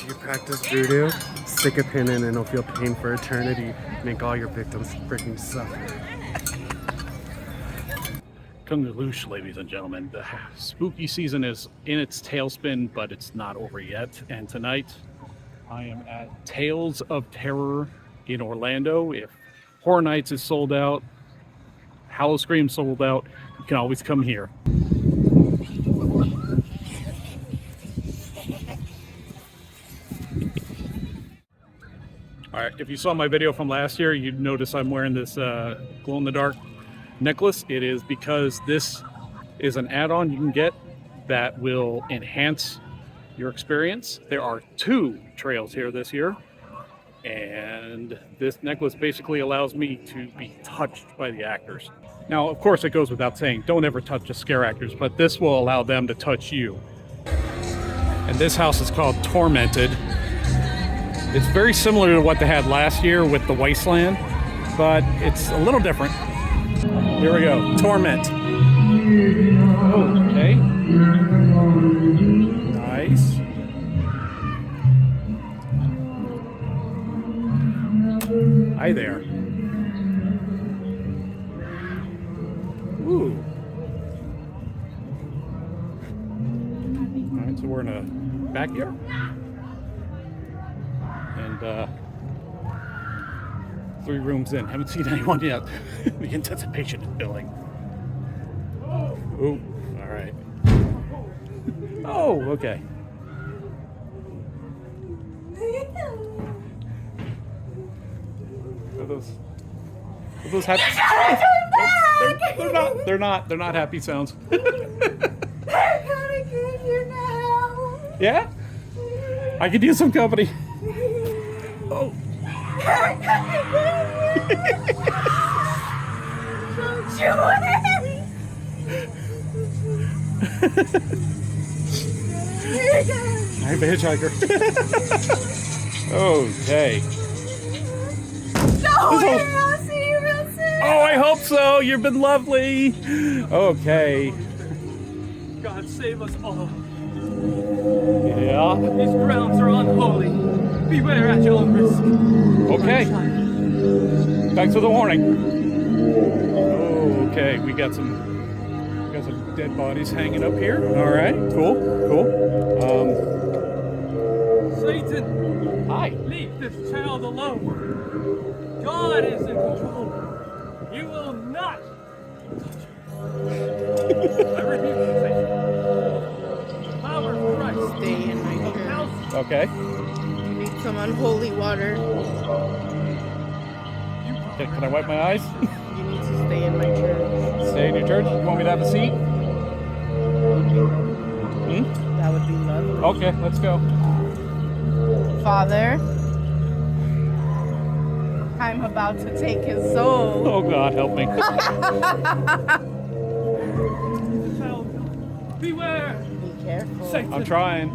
Do you practice voodoo? Stick a pin in and it'll feel pain for eternity. Make all your victims freaking suffer. Kungaloosh, ladies and gentlemen. The spooky season is in its tailspin, but it's not over yet. And tonight, I am at Tales of Terror in Orlando. If Horror Nights is sold out, Howl-O-Scream sold out, you can always come here. All right, if you saw my video from last year, you'd notice I'm wearing this glow-in-the-dark necklace. It is because this is an add-on you can get that will enhance your experience. There are 2 trails here this year, and this necklace basically allows me to be touched by the actors. Now, of course, it goes without saying, don't ever touch the scare actors, but this will allow them to touch you. And this house is called Tormented. It's very similar to what they had last year with the Wasteland, but it's a little different. Here we go, Torment. Okay. Nice. Hi there. Ooh. All right, so we're in a backyard. And 3 rooms in. Haven't seen anyone yet. The anticipation is building. Ooh, all right. Oh, okay. Are those happy? They're not happy sounds. I'm gonna get you now. Yeah? I could use some company. Oh. I'm gonna get you. Don't you worry. I'm a hitchhiker. Okay. Don't worry, I'll see you real soon. Oh, I hope so. You've been lovely. Okay. God save us all. Yeah. These grounds are unholy. Beware at your own risk. Okay. Thanks for the warning. Oh, okay. We got some dead bodies hanging up here. All right. Cool. Satan, Hi. leave this child alone. God is in control. You will not touch her. I rebuke you, Satan. The power of Christ. Stay in my of church. house. Okay. You need some unholy water. Can I wipe my eyes? You need to stay in my church. Stay in your church. You want me to have a seat? That would be lovely. Okay, let's go. Father, I'm about to take his soul. Oh God, help me. Child, beware. Be careful. Satan, I'm trying.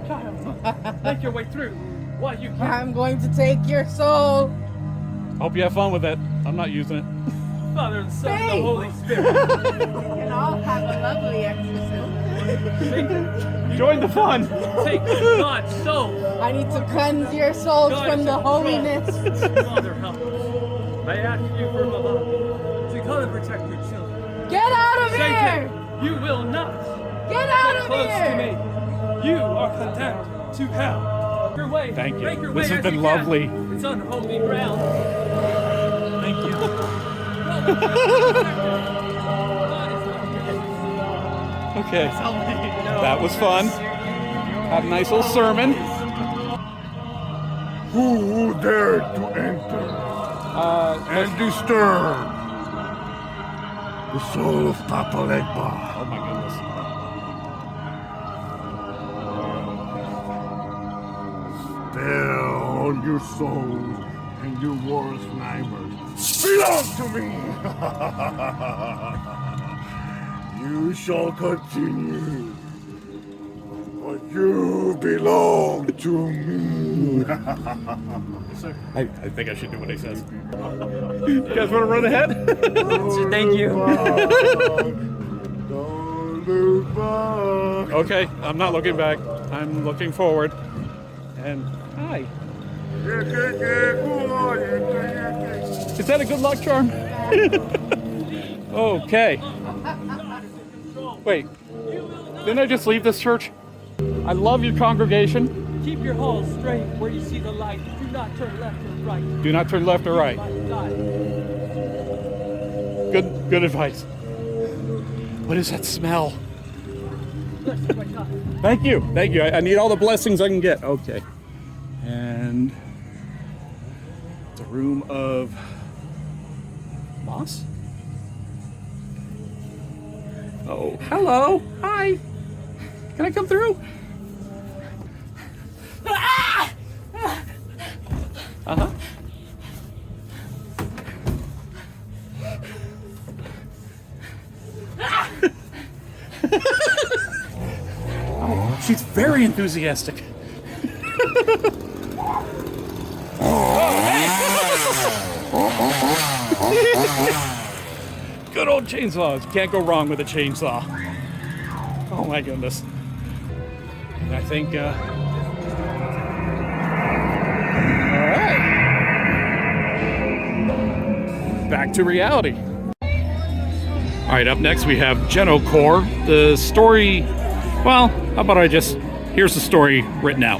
child, make your way through while you can. I'm going to take your soul. Hope you have fun with it. I'm not using it. Father and Son and Hey. the Holy Spirit. We can all have a lovely exorcism. Satan, Join the fun. take God's soul. I need to cleanse your souls God from is the in control. holiness. Father, help us. I ask you for my love to come and protect your children. Get out of here! Satan, you will not Get out get of close here! to me. You are condemned to hell. Your way. Thank you. Make your This way has as been you lovely. Can. It's unholy ground. Thank you. Okay. That was fun. Had a nice little sermon. Who dared to enter and disturb the soul of Papa Legba? Oh my goodness. Spell on your souls and your worst nightmares belong to me. You shall continue, but you belong to me. I think I should do what he says. You guys want to run ahead? Thank you. Don't look back. Okay, I'm not looking back. I'm looking forward. And hi. Is that a good luck charm? Okay. Wait, didn't I just leave this church? I love your congregation. Keep your hall straight where you see the light. Do not turn left or right. Do not turn left or right. Die. Good advice. What is that smell? Bless you, my God. Thank you. Thank you. I need all the blessings I can get. Okay. And it's a room of moss? Oh, hello. Hi. Can I come through? Uh-huh. Oh, she's very enthusiastic. Good old chainsaws. Can't go wrong with a chainsaw. Oh my goodness. And I think, all right. Back to reality. All right, up next we have Geno Core. The story, well, how about here's the story written out.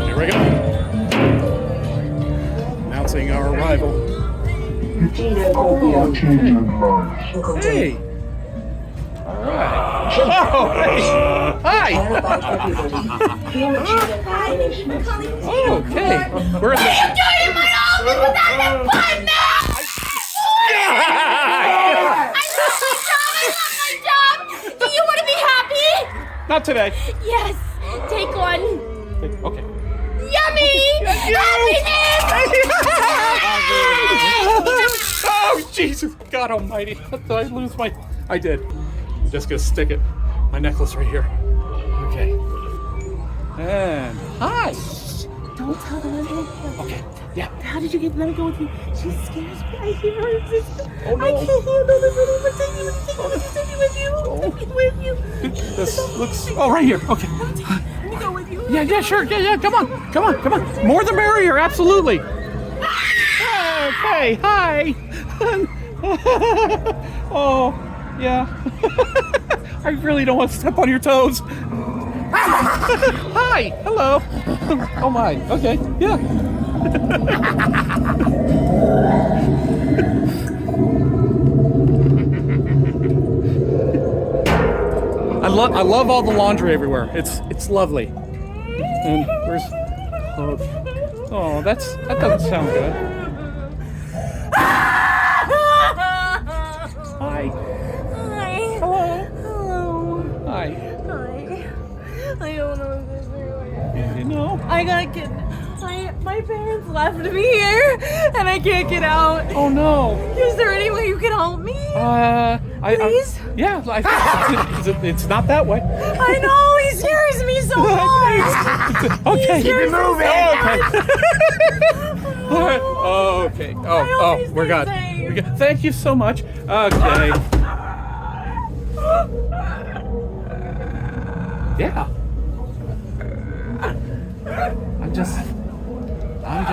Here we go. Announcing our arrival. Hey! Alright. Oh, hey! Hi! Okay. We're in the... doing my office without that button now! I love my job! Do you want to be happy? Not today. Yes. Take one. Okay. Yummy! Happiness! Oh, Jesus! God almighty. Did I lose my... I did. I'm just gonna stick it. My necklace right here. Okay. And... Hi! Don't tell them I'm here. Okay. Yeah. How did you get let her go with you? She scares me. I hear her existence. Oh, no. I can't handle this anymore. Take me with you. Take me with you. This looks... Oh, right here. Okay. Let me go with you. Yeah, sure. Yeah. Come on. More the merrier. Absolutely. Okay. Hi. Oh, yeah. I really don't want to step on your toes. Hi. Hello. Oh my. Okay. Yeah. I love all the laundry everywhere. It's lovely. And where's oh that doesn't sound good. Hi. Hi. Hello. Hello. Hi. Hi. I don't know what to do. You know? I gotta get. My parents left me here, and I can't get out. Oh no. Is there any way you can help me? Please? Yeah. It's not that way. I know he scares me so much. Okay. Keep it moving. Okay. Oh, okay. Oh, we're good. Thank you so much. Okay. Yeah. I'm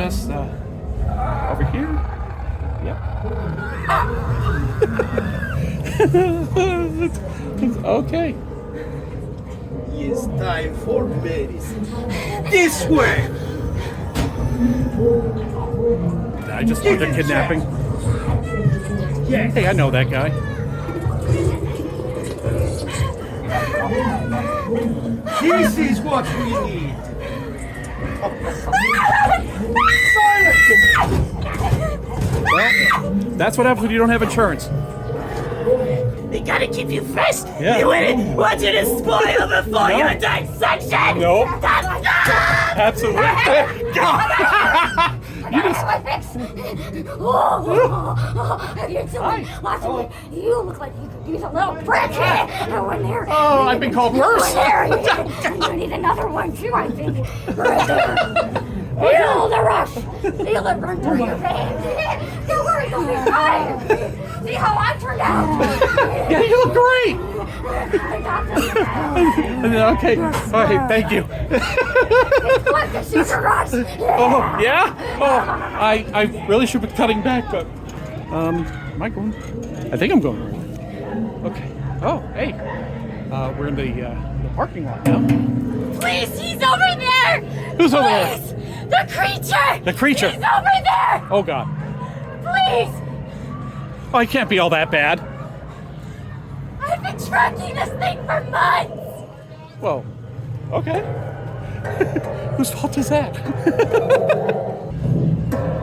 just over here. Yep. It's okay. It's time for medicine. This way! I just want the kidnapping. Yes. Hey, I know that guy. This is what we need. Well, that's what happens when you don't have insurance. They gotta keep you fresh. Yeah. You wouldn't want you to spoil before No. your dissection. Nope. That's Absolutely. You just... You look like you could use a little prick. When there. Oh, I've been called worse. There. You need another one too, I think. Right there. Feel the rush. Feel it run through your veins. Don't worry. You'll be fine. See how I turned out. Yeah, you look great. Okay, all right, thank you. It's like the sugar rush. Oh, yeah? Oh, I really should be cutting back, but, am I going? I think I'm going right. Okay. Oh, hey. We're in the parking lot now. Please, he's over there. Who's over there? Please, the creature. The creature. He's over there. Oh, God. Please. Oh, it can't be all that bad. I've been tracking this thing for months. Well, okay. Whose fault is that?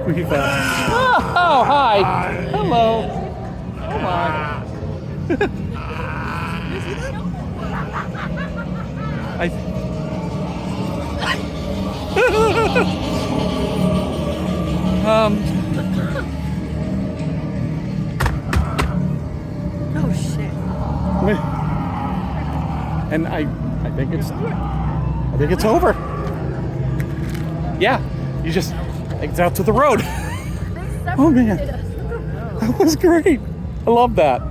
We've, oh, hi. Hello. Oh, my. I... Oh shit. And I think it's over. Yeah, you just it's out to the road. Oh man, that was great. I love that.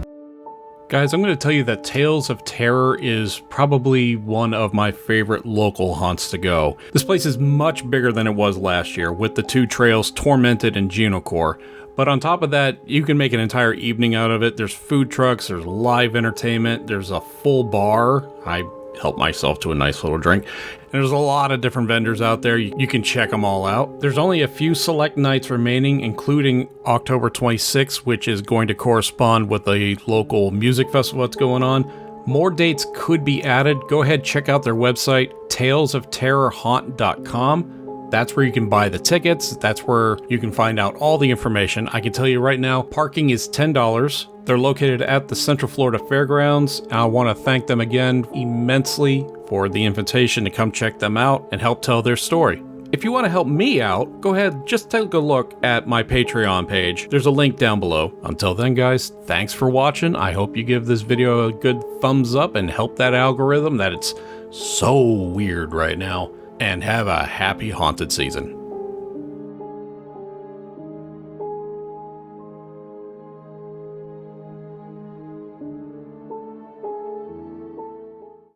Guys, I'm going to tell you that Tales of Terror is probably one of my favorite local haunts to go. This place is much bigger than it was last year, with the two trails, Tormented and Genocore. But on top of that, you can make an entire evening out of it. There's food trucks, there's live entertainment, there's a full bar. I helped myself to a nice little drink. And there's a lot of different vendors out there. You can check them all out. There's only a few select nights remaining, including October 26th, which is going to correspond with a local music festival that's going on. More dates could be added. Go ahead, check out their website, talesofterrorhaunt.com. That's where you can buy the tickets. That's where you can find out all the information. I can tell you right now, parking is $10. They're located at the Central Florida Fairgrounds. I want to thank them again immensely for the invitation to come check them out and help tell their story. If you want to help me out, go ahead, just take a look at my Patreon page. There's a link down below. Until then, guys, thanks for watching. I hope you give this video a good thumbs up and help that algorithm that it's so weird right now. And have a happy haunted season.